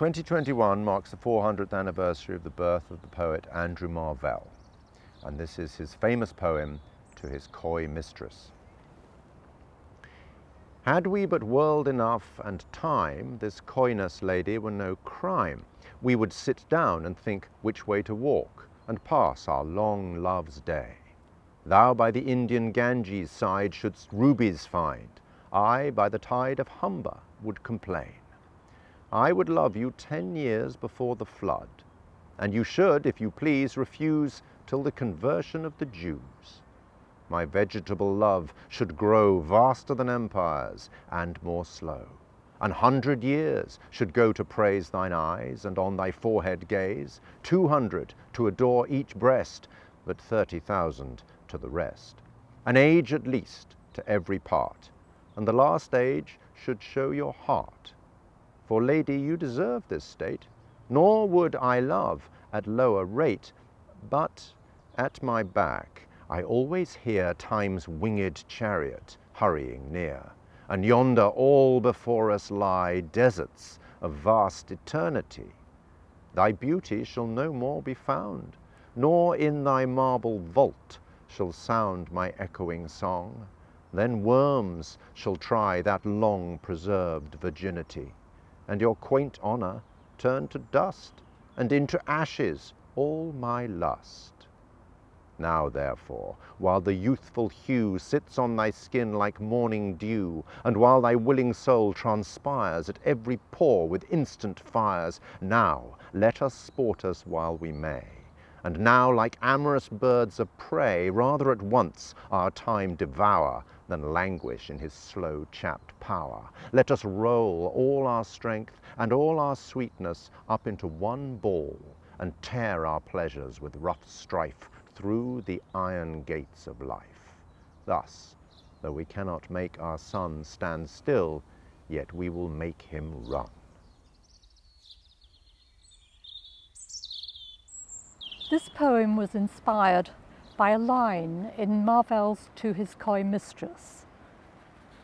2021 marks the 400th anniversary of the birth of the poet Andrew Marvell, and this is his famous poem to his coy mistress. Had we but world enough and time, this coyness, lady, were no crime. We would sit down and think which way to walk, and pass our long love's day. Thou by the Indian Ganges side shouldst rubies find, I by the tide of Humber would complain. I would love you 10 years before the flood, and you should, if you please, refuse till the conversion of the Jews. My vegetable love should grow vaster than empires, and more slow. 100 years should go to praise thine eyes, and on thy forehead gaze, 200 to adore each breast, but 30,000 to the rest. An age at least to every part, and the last age should show your heart. For, lady, you deserve this state, nor would I love at lower rate, but at my back I always hear time's winged chariot hurrying near, and yonder all before us lie deserts of vast eternity. Thy beauty shall no more be found, nor in thy marble vault shall sound my echoing song. Then worms shall try that long preserved virginity, and your quaint honour turn to dust, and into ashes all my lust. Now, therefore, while the youthful hue sits on thy skin like morning dew, and while thy willing soul transpires at every pore with instant fires, now let us sport us while we may, and now, like amorous birds of prey, rather at once our time devour than languish in his slow chapped power. Let us roll all our strength and all our sweetness up into one ball, and tear our pleasures with rough strife through the iron gates of life. Thus, though we cannot make our sun stand still, yet we will make him run. This poem was inspired by a line in Marvell's To His Coy Mistress.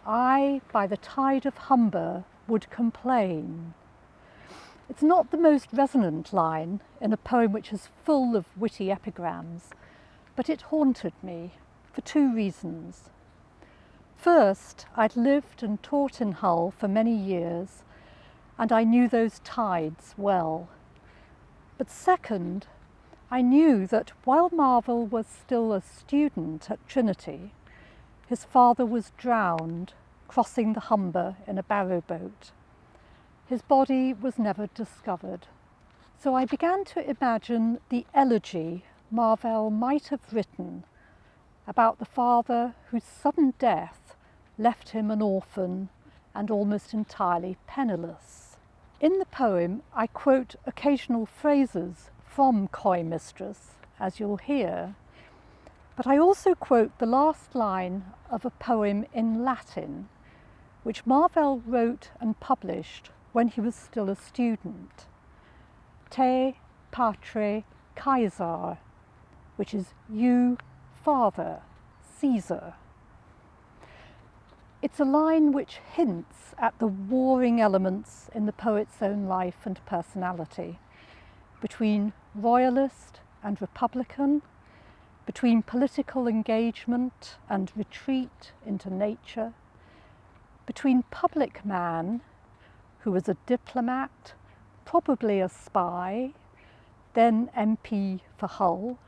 I, by the tide of Humber, would complain. It's not the most resonant line in a poem which is full of witty epigrams, but it haunted me for two reasons. First, I'd lived and taught in Hull for many years, and I knew those tides well. But second, I knew that while Marvell was still a student at Trinity, his father was drowned crossing the Humber in a barrow boat. His body was never discovered. So I began to imagine the elegy Marvell might have written about the father whose sudden death left him an orphan and almost entirely penniless. In the poem, I quote occasional phrases from Coy Mistress, as you'll hear, but I also quote the last line of a poem in Latin, which Marvell wrote and published when he was still a student. Te patre Caesar, which is you, father, Caesar. It's a line which hints at the warring elements in the poet's own life and personality, between royalist and republican, between political engagement and retreat into nature, between public man, who was a diplomat, probably a spy, then MP for Hull,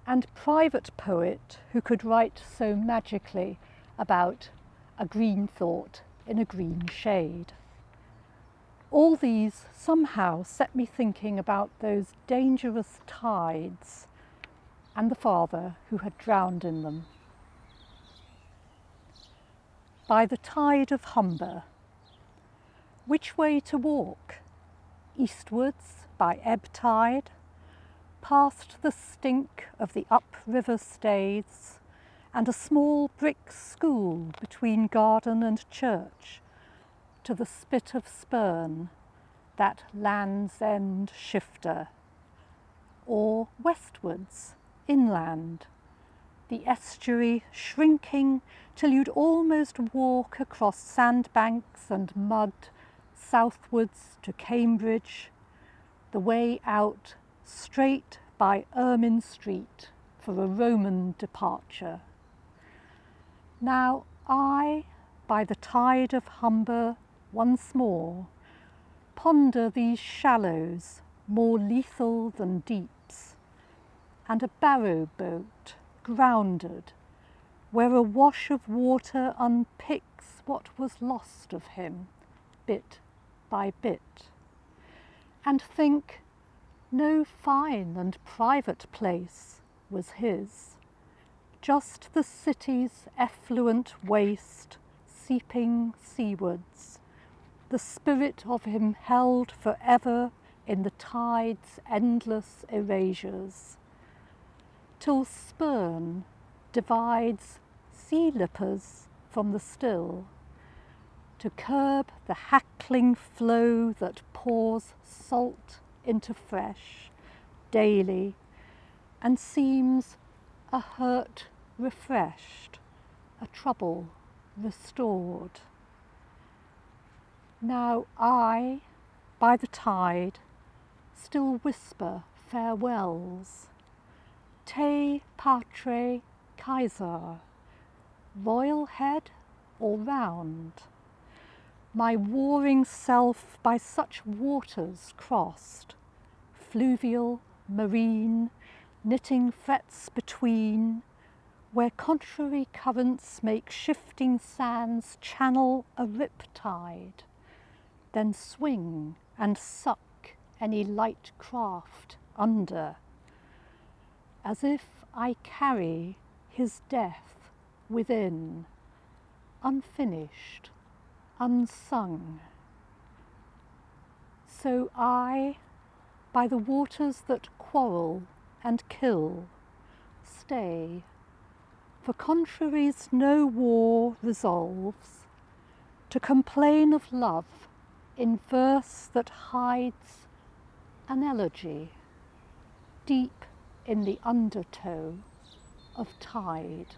and private poet who could write so magically about a green thought in a green shade. All these somehow set me thinking about those dangerous tides and the father who had drowned in them. By the tide of Humber. Which way to walk? Eastwards by ebb tide, past the stink of the upriver staithes and a small brick school between garden and church, to the spit of Spurn, that Land's End shifter, or westwards, inland, the estuary shrinking till you'd almost walk across sandbanks and mud southwards to Cambridge, the way out straight by Ermine Street for a Roman departure. Now I, by the tide of Humber once more, ponder these shallows more lethal than deeps, and a barrow boat grounded, where a wash of water unpicks what was lost of him, bit by bit, and think no fine and private place was his, just the city's effluent waste seeping seawards, the spirit of him held forever in the tide's endless erasures, till spurn divides sea lippers from the still, to curb the hackling flow that pours salt into fresh daily, and seems a hurt refreshed, a trouble restored. Now I, by the tide, still whisper farewells, te patre Caesar, royal head or round, my warring self by such waters crossed, fluvial, marine, knitting frets between, where contrary currents make shifting sands channel a rip tide, then swing and suck any light craft under, as if I carry his death within, unfinished, unsung. So I, by the waters that quarrel and kill, stay, for contraries no war resolves, to complain of love in verse that hides an elegy deep in the undertow of tide.